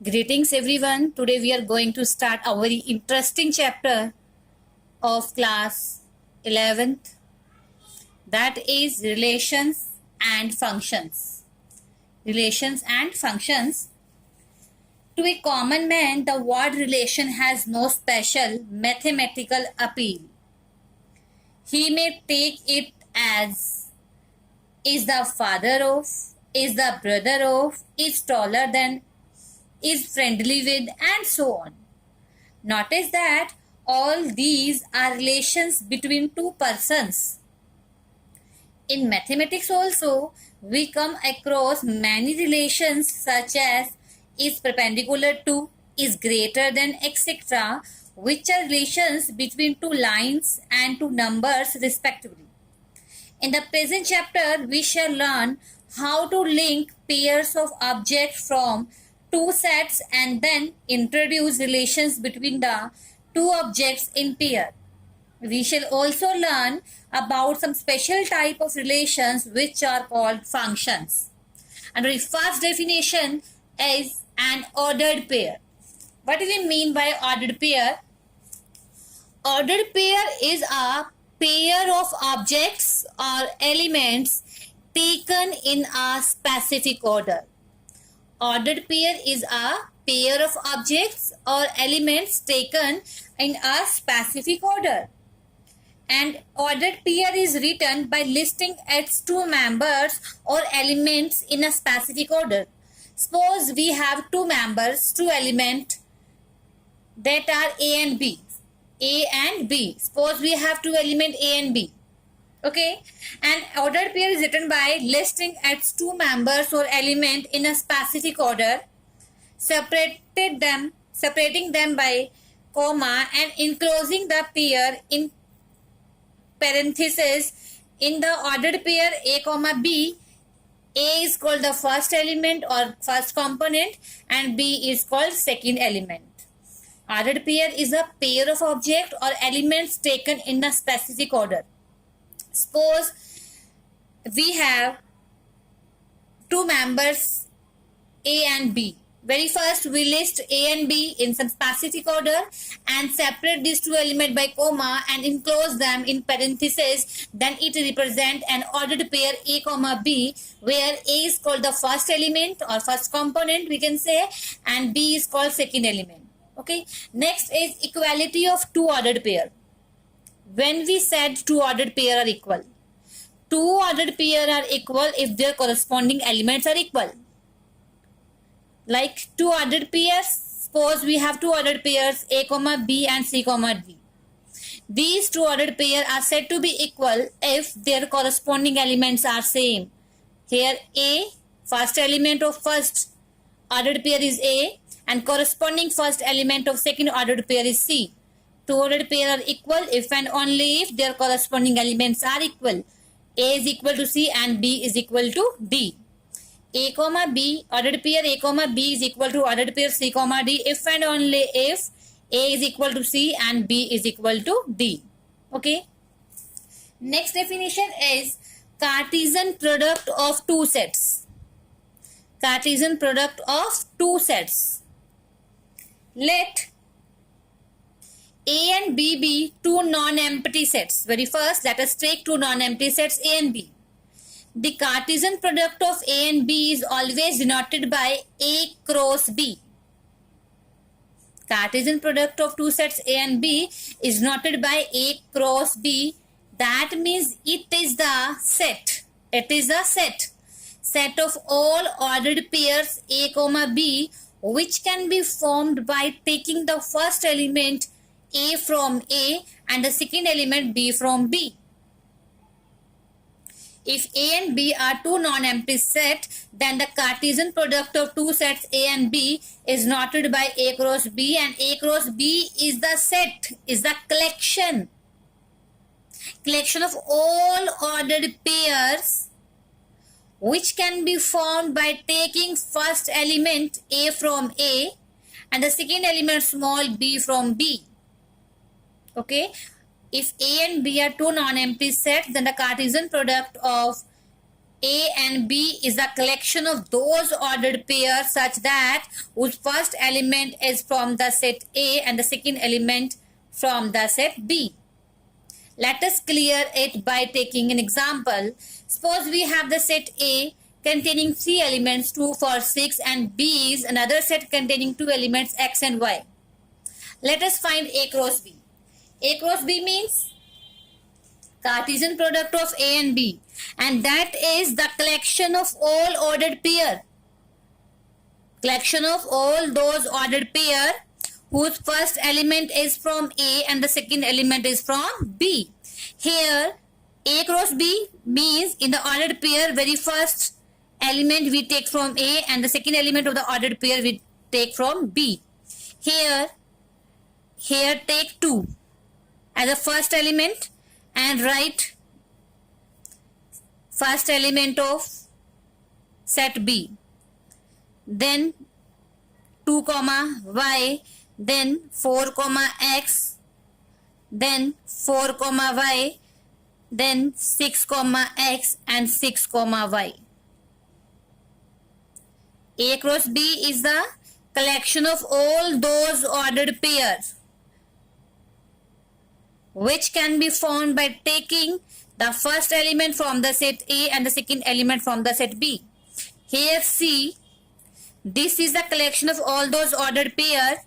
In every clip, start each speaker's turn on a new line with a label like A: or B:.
A: Greetings everyone. Today we are going to start a very interesting chapter of class 11th, that is relations and functions. Relations and functions. To a common man, the word relation has no special mathematical appeal. He may take it as is the father of, is the brother of, is taller than, is friendly with, and so on. Notice that all these are relations between two persons. In mathematics also, we come across many relations such as is perpendicular to, is greater than, etc., which are relations between two lines and two numbers respectively. In the present chapter, we shall learn how to link pairs of objects from two sets and then introduce relations between the two objects in pair. We shall also learn about some special type of relations which are called functions. And the first definition is an ordered pair. What do we mean by ordered pair? Ordered pair is a pair of objects or elements taken in a specific order. Ordered pair is a pair of objects or elements taken in a specific order. And ordered pair is written by listing its two members or elements in a specific order. Suppose we have two members, two elements that are A and B. A and B. Suppose we have two elements A and B. Okay, and ordered pair is written by listing its two members or element in a specific order, separating them by comma and enclosing the pair in parentheses. In the ordered pair A comma B, A is called the first element or first component and B is called second element. Ordered pair is a pair of objects or elements taken in a specific order. Suppose we have two members A and B. Very first we list A and B in some specific order and separate these two elements by comma and enclose them in parentheses. Then it represents an ordered pair A comma B, where A is called the first element or first component we can say, and B is called second element. Okay. Next is equality of two ordered pair. When we said two ordered pair are equal, two ordered pair are equal if their corresponding elements are equal. Like two ordered pairs, suppose we have two ordered pairs A comma B and C comma D. These two ordered pairs are said to be equal if their corresponding elements are same. Here A, first element of first ordered pair is A and corresponding first element of second ordered pair is C. Two ordered pair are equal if and only if their corresponding elements are equal. A is equal to C and B is equal to D. A comma B, ordered pair A comma B is equal to ordered pair C comma D if and only if A is equal to C and B is equal to D. Okay. Next definition is Cartesian product of two sets. Cartesian product of two sets. Let A and B be two non-empty sets. Very first, let us take two non-empty sets A and B. The Cartesian product of A and B is always denoted by A cross B. Cartesian product of two sets A and B is denoted by A cross B. That means it is the set. It is the set of all ordered pairs A comma B, which can be formed by taking the first element A from A and the second element B from B. If A and B are two non-empty sets, then the Cartesian product of two sets A and B is denoted by A cross B, and A cross B is the set, is the collection of all ordered pairs which can be formed by taking first element A from A and the second element small b from B. Okay. If A and B are two non-empty sets, then the Cartesian product of A and B is a collection of those ordered pairs such that whose first element is from the set A and the second element from the set B. Let us clear it by taking an example. Suppose we have the set A containing 3 elements 2, 4, 6 and B is another set containing 2 elements X and Y. Let us find A cross B. A cross B means Cartesian product of A and B, and that is the collection of all ordered pair. Collection of all those ordered pair whose first element is from A and the second element is from B. Here A cross B means in the ordered pair very first element we take from A and the second element of the ordered pair we take from B. Here take 2 as a first element and write first element of set B, then 2 comma y, then 4 comma x, then 4 comma y, then 6 comma x and 6 comma y. A cross B is the collection of all those ordered pairs which can be found by taking the first element from the set A and the second element from the set B. Here see, this is the collection of all those ordered pairs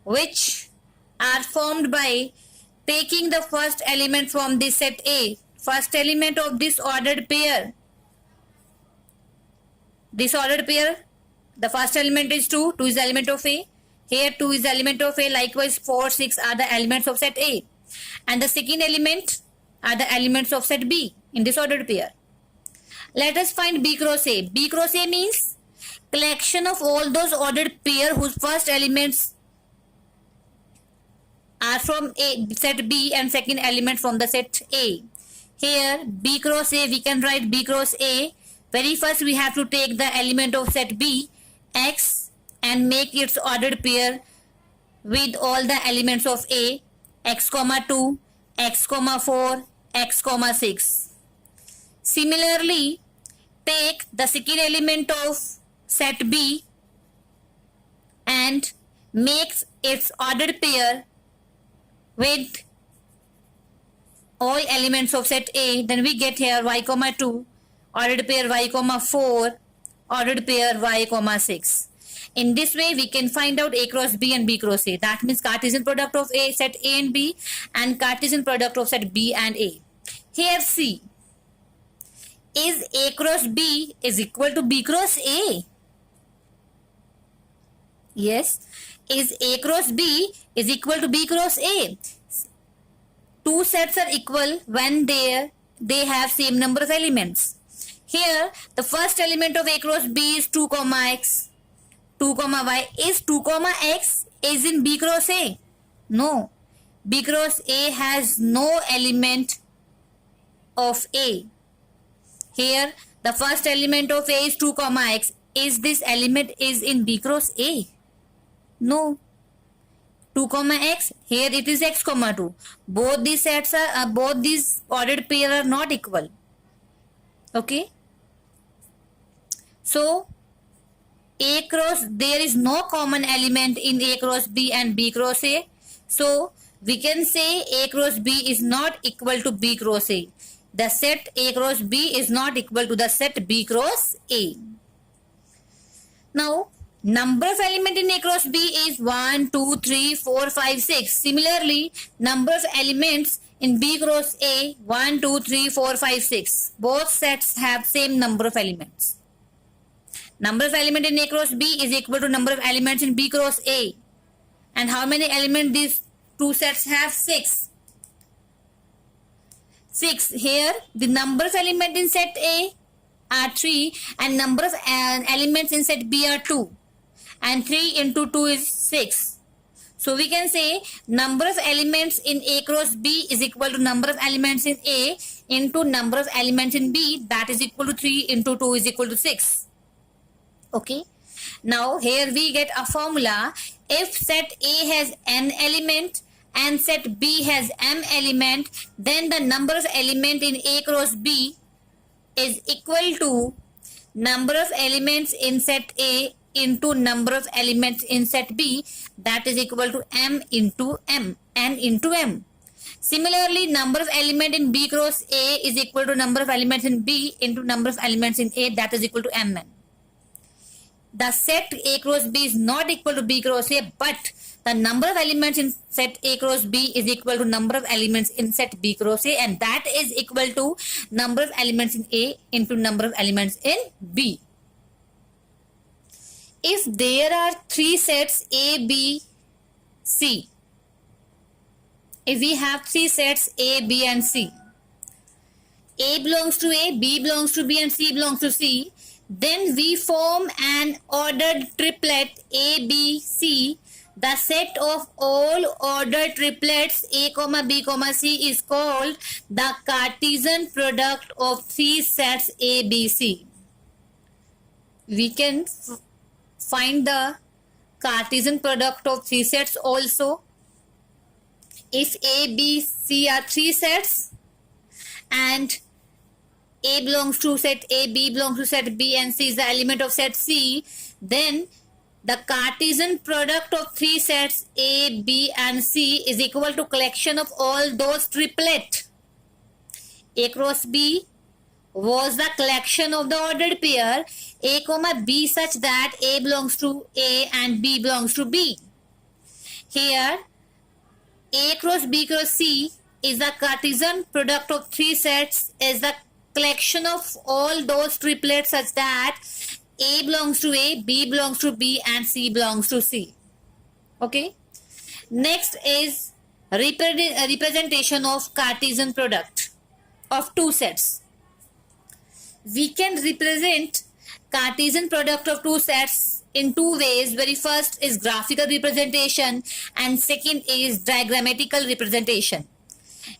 A: which are formed by taking the first element from the set A. First element of this ordered pair. This ordered pair, the first element is 2. 2 is the element of A. Here 2 is the element of A. Likewise 4, 6 are the elements of set A. And the second element are the elements of set B in this ordered pair. Let us find B cross A. B cross A means collection of all those ordered pair whose first elements are from A, set B and second element from the set A. Here B cross A, we can write B cross A. Very first we have to take the element of set B, X, and make its ordered pair with all the elements of A, x comma 2, x comma 4, x comma 6. Similarly, take the second element of set B and makes its ordered pair with all elements of set A. Then we get here y comma 2, ordered pair y comma 4, ordered pair y comma 6. In this way, we can find out A cross B and B cross A. That means Cartesian product of A, set A and B, and Cartesian product of set B and A. Here C, is A cross B is equal to B cross A? Yes, is A cross B is equal to B cross A? Two sets are equal when they have same number of elements. Here, the first element of A cross B is 2 comma x. 2 comma y. Is 2 comma x is in B cross A? No. B cross A has no element of A. Here the first element of A is 2 comma x. Is this element is in B cross A? No. 2 comma x, here it is x comma 2. Both these sets are both these ordered pair are not equal. Okay. So A cross, there is no common element in A cross B and B cross A. So we can say A cross B is not equal to B cross A. The set A cross B is not equal to the set B cross A. Now, number of element in A cross B is 1, 2, 3, 4, 5, 6. Similarly, number of elements in B cross A 1, 2, 3, 4, 5, 6. Both sets have same number of elements. Number of element in A cross B is equal to number of elements in B cross A. And how many elements these two sets have? 6. 6. Here the number of elements in set A are 3 and number of elements in set B are 2. And 3 into 2 is 6. So we can say number of elements in A cross B is equal to number of elements in A into number of elements in B, that is equal to 3 into 2 is equal to 6. Okay. Now here we get a formula. If set A has n element and set B has m element, then the number of element in A cross B is equal to number of elements in set A into number of elements in set B, that is equal to m into m, n into m. Similarly, number of element in B cross A is equal to number of elements in B into number of elements in A, that is equal to mn. The set A cross B is not equal to B cross A, but the number of elements in set A cross B is equal to number of elements in set B cross A, and that is equal to number of elements in A into number of elements in B. If there are three sets A, B, C, if we have three sets A, B and C, A belongs to A, B belongs to B and C belongs to C, then we form an ordered triplet A, B, C. The set of all ordered triplets A, B, C is called the Cartesian product of three sets A, B, C. We can find the Cartesian product of three sets also. If A, B, C are three sets and A belongs to set A, B belongs to set B and C is the element of set C, then the Cartesian product of three sets A, B and C is equal to collection of all those triplet. A cross B was the collection of the ordered pair A, B such that A belongs to A and B belongs to B. Here A cross B cross C is the Cartesian product of three sets is the collection of all those triplets such that A belongs to A, B belongs to B and C belongs to C. Okay. Next is representation of Cartesian product of two sets. We can represent Cartesian product of two sets in two ways. Very first is graphical representation and second is diagrammatical representation.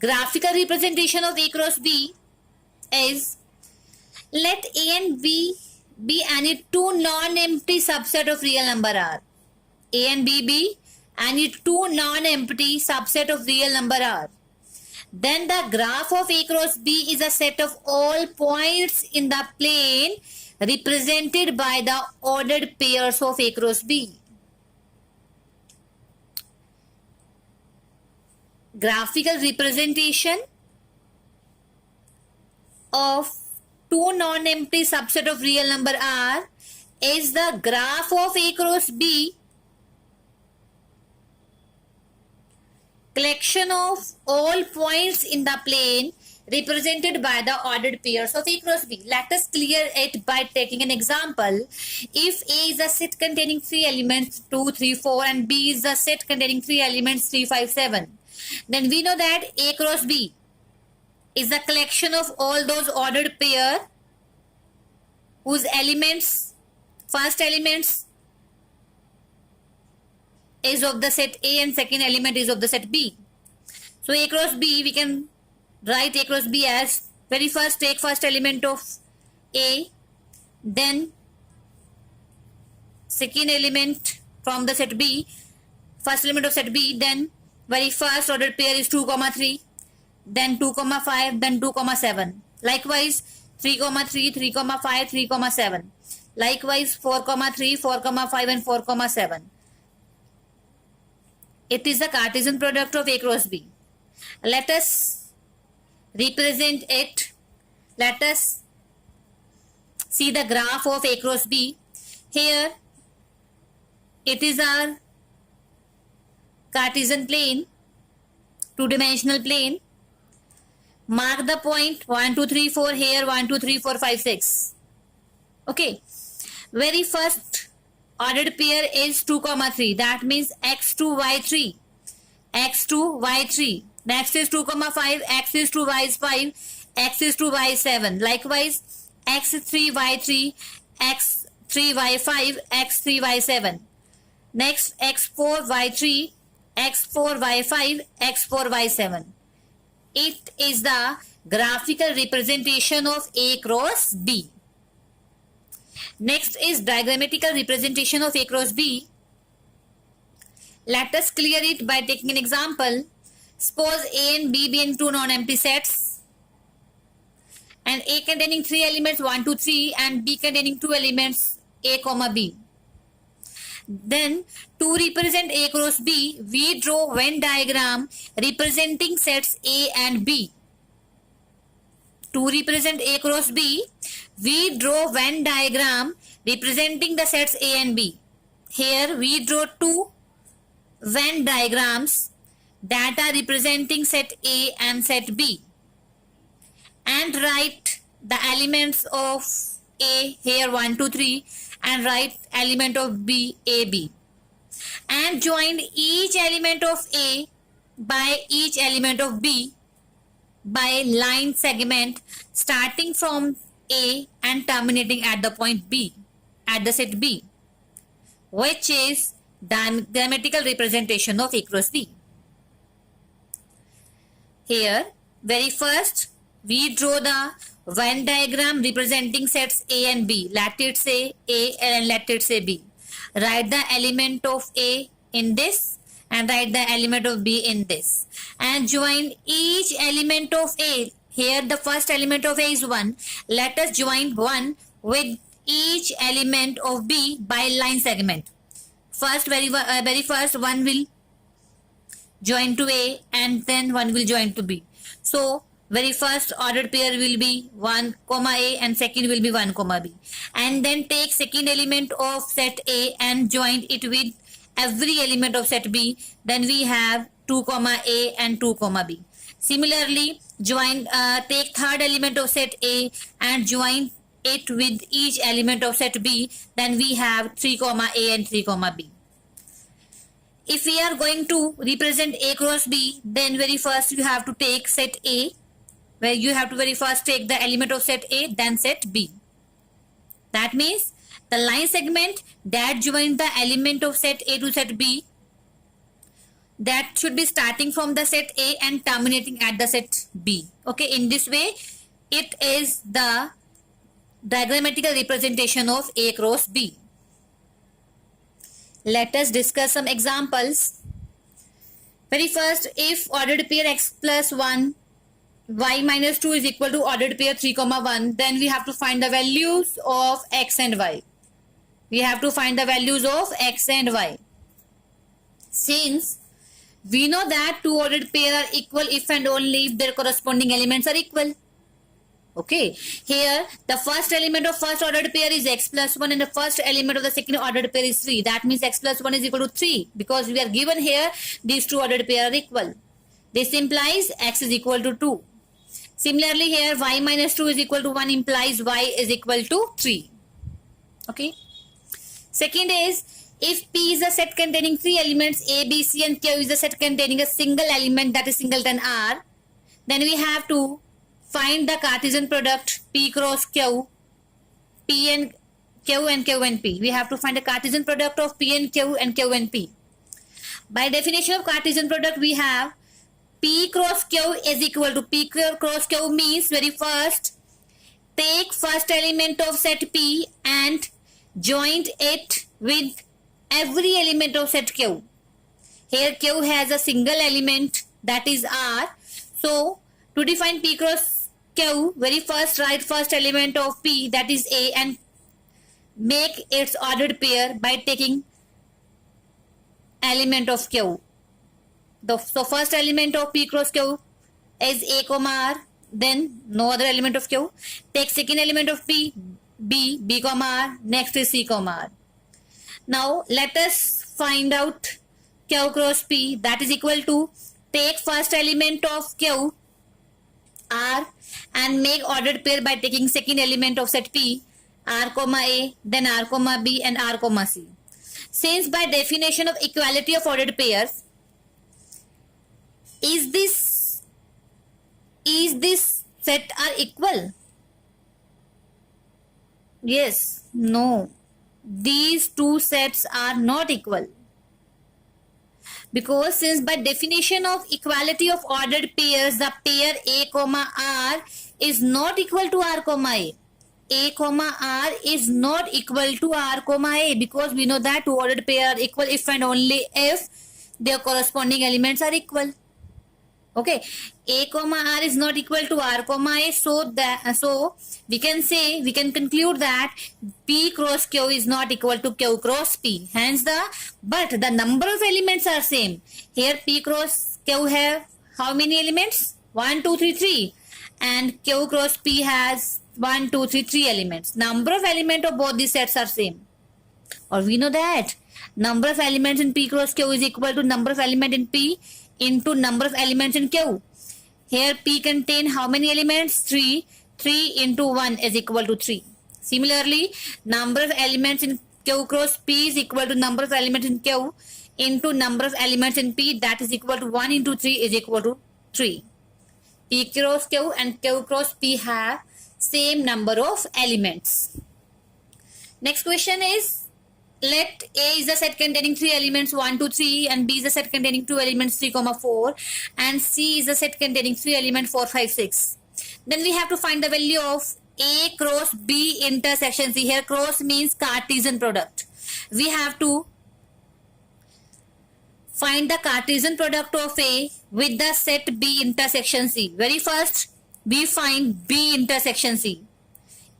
A: Graphical representation of A cross B is, let A and B be any two non-empty subset of real number R. A and B be any two non-empty subset of real number R. Then the graph of A cross B is a set of all points in the plane represented by the ordered pairs of A cross B. Graphical representation of two non-empty subset of real number R is the graph of A cross B, collection of all points in the plane represented by the ordered pairs of A cross B. Let us clear it by taking an example. If A is a set containing three elements 2, 3, 4 and B is a set containing three elements 3, 5, 7, then we know that A cross B is the collection of all those ordered pair whose elements, first elements is of the set A and second element is of the set B. So A cross B, we can write A cross B as, very first take first element of A, then second element from the set B, first element of set B, then very first ordered pair is 2, 3, then 2, 5, then 2, 7. Likewise 3, 3, 3, 5, 3, 7. Likewise 4, 3, 4, 5 and 4, 7. It is the Cartesian product of A cross B. Let us represent it. Let us see the graph of A cross B. Here it is our Cartesian plane, two-dimensional plane. Mark the point 1, 2, 3, 4 here, 1, 2, 3, 4, 5, 6. Okay. Very first ordered pair is 2, 3. That means x2, y3. x2, y3. Next is 2, 5. X is to y is 5. X is to y is 7. Likewise, x3, y3. x3, y5. x3, y7. Next, x4, y3. x4, y5. x4, y7. It is the graphical representation of A cross B. Next is diagrammatical representation of A cross B. Let us clear it by taking an example. Suppose A and B being two non-empty sets and A containing 3 elements 1 2 3 and B containing 2 elements A comma B. Then to represent A cross B, we draw Venn diagram representing sets A and B. To represent A cross B, we draw Venn diagram representing the sets A and B. Here we draw two Venn diagrams that are representing set A and set B, and write the elements of A here 1 2 3 and write element of B AB, and join each element of A by each element of B by line segment starting from A and terminating at the point B at the set B, which is the grammatical representation of A cross B. Here very first we draw the Venn diagram representing sets A and B. Let it say A and let it say B. Write the element of A in this and write the element of B in this, and join each element of A. Here the first element of A is 1. Let us join 1 with each element of B by line segment. First, very first 1 will join to A and then 1 will join to B. So very first ordered pair will be 1 comma A and second will be 1 comma B, and then take second element of set A and join it with every element of set B. Then we have 2 comma A and 2 comma B. Similarly, take third element of set A and join it with each element of set B. Then we have 3 comma A and 3 comma B. If we are going to represent A cross B, then very first you have to take set A, where you have to very first take the element of set A, then set B. That means the line segment that joins the element of set A to set B, that should be starting from the set A and terminating at the set B. Okay, in this way it is the diagrammatical representation of A cross B. Let us discuss some examples. Very first, if ordered pair x plus 1 y minus 2 is equal to ordered pair 3 comma 1, then we have to find the values of x and y. We have to find the values of x and y. Since we know that two ordered pair are equal if and only if their corresponding elements are equal. Okay, here the first element of first ordered pair is x plus 1 and the first element of the second ordered pair is 3. That means x plus 1 is equal to 3 because we are given here these two ordered pair are equal. This implies x is equal to 2. Similarly, here y minus 2 is equal to 1 implies y is equal to 3. Okay. Second is, if P is a set containing 3 elements, A, B, C and Q is a set containing a single element that is singleton R, then we have to find the Cartesian product P cross Q, P and Q and Q and P. We have to find the Cartesian product of P and Q and Q and P. By definition of Cartesian product, we have P cross Q is equal to P cross Q means very first take first element of set P and join it with every element of set Q. Here Q has a single element that is R. So to define P cross Q, very first write first element of P that is A and make its ordered pair by taking element of Q. So first element of P cross Q is A comma R, then no other element of Q. Take second element of P, B, B comma R, next is C comma R. Now let us find out Q cross P, that is equal to take first element of Q, R, and make ordered pair by taking second element of set P, R comma A, then R comma B and R comma C. Since by definition of equality of ordered pairs, is this set are equal? Yes, no. These two sets are not equal. Because since by definition of equality of ordered pairs, the pair A comma R is not equal to R comma A. A comma R is not equal to R comma A, because we know that two ordered pair are equal if and only if their corresponding elements are equal. Okay, A comma R is not equal to R comma A, so we can conclude that P cross Q is not equal to Q cross P. Hence but the number of elements are same. Here P cross Q have how many elements? 1, 2, 3, 3, and Q cross P has 1, 2, 3, 3 elements. Number of elements of both these sets are same. Or we know that number of elements in P cross Q is equal to number of elements in P into number of elements in Q. Here P contain how many elements? 3. 3 into 1 is equal to 3. Similarly, number of elements in Q cross P is equal to number of elements in Q into number of elements in P, that is equal to 1 into 3 is equal to 3. P cross Q and Q cross P have same number of elements. Next question is, let A is a set containing 3 elements 1, 2, 3, and B is a set containing 2 elements 3, 4, and C is a set containing 3 elements 4, 5, 6. Then we have to find the value of A cross B intersection C. Here cross means Cartesian product. We have to find the Cartesian product of A with the set B intersection C. Very first, we find B intersection C.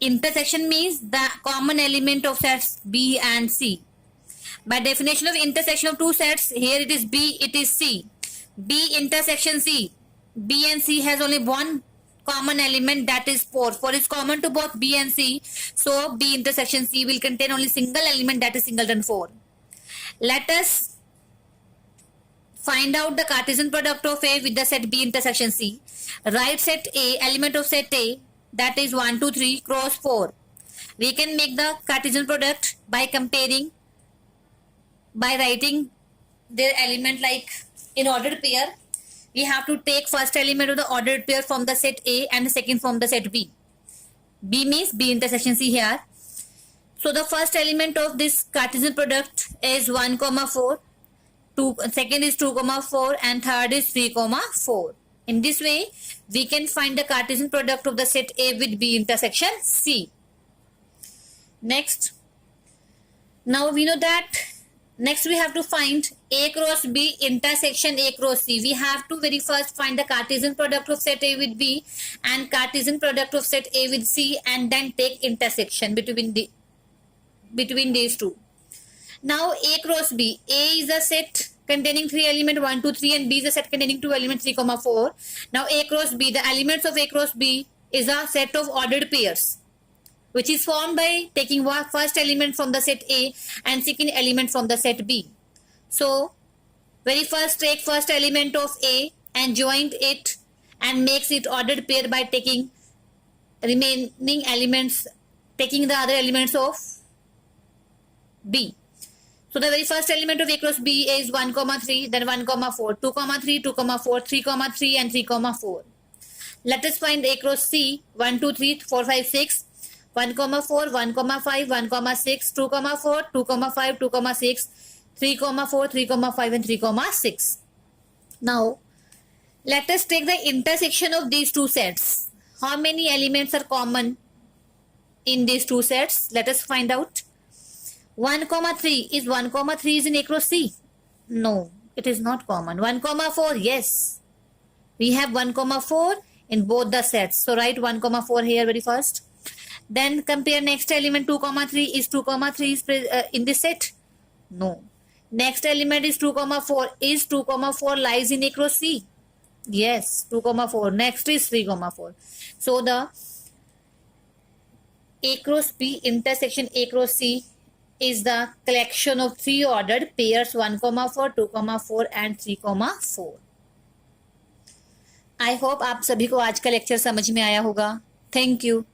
A: Intersection means the common element of sets B and C. By definition of intersection of two sets, here it is B, it is C. B intersection C. B and C has only one common element, that is 4. 4 is common to both B and C. So B intersection C will contain only single element, that is singleton 4. Let us find out the Cartesian product of A with the set B intersection C. Write set A, element of set A, that is 1, 2, 3 cross 4. We can make the Cartesian product by writing their element like in ordered pair. We have to take first element of the ordered pair from the set A and the second from the set B. B means B intersection C here. So the first element of this Cartesian product is 1, 4. Second is 2, 4, and third is 3, 4. In this way, we can find the Cartesian product of the set A with B intersection C. Next, now we know that next we have to find A cross B intersection A cross C. We have to very first find the Cartesian product of set A with B and Cartesian product of set A with C, and then take intersection between these two. Now A cross B. A is a set containing 3 elements 1, 2, 3, and B is a set containing 2 elements 3, 4. Now A cross B, the elements of A cross B is a set of ordered pairs, which is formed by taking first element from the set A and second element from the set B. So very first take first element of A and join it and makes it ordered pair by taking remaining elements, taking the other elements of B. So the very first element of A cross B is 1, 3, then 1, 4, 2, 3, 2, 4, 3, 3, and 3, 4. Let us find A cross C, 1, 2, 3, 4, 5, 6, 1, 4, 1, 5, 1, 6, 2, 4, 2, 5, 2, 6, 3, 4, 3, 5, and 3, 6. Now, let us take the intersection of these two sets. How many elements are common in these two sets? Let us find out. 1, 3 is 1, 3 is in A cross C. No, it is not common. 1, 4, yes. We have 1, 4 in both the sets. So write 1, 4 here very first. Then compare next element 2, 3 is 2, 3 is in this set. No. Next element is 2, 4. Is 2, 4 lies in A cross C? Yes, 2, 4. Next is 3, 4. So the A cross B intersection A cross C is the collection of 3 ordered pairs 1, 4, 2, 4 and 3, 4. I hope आप सभी को आज का lecture समझ में आया होगा. Thank you.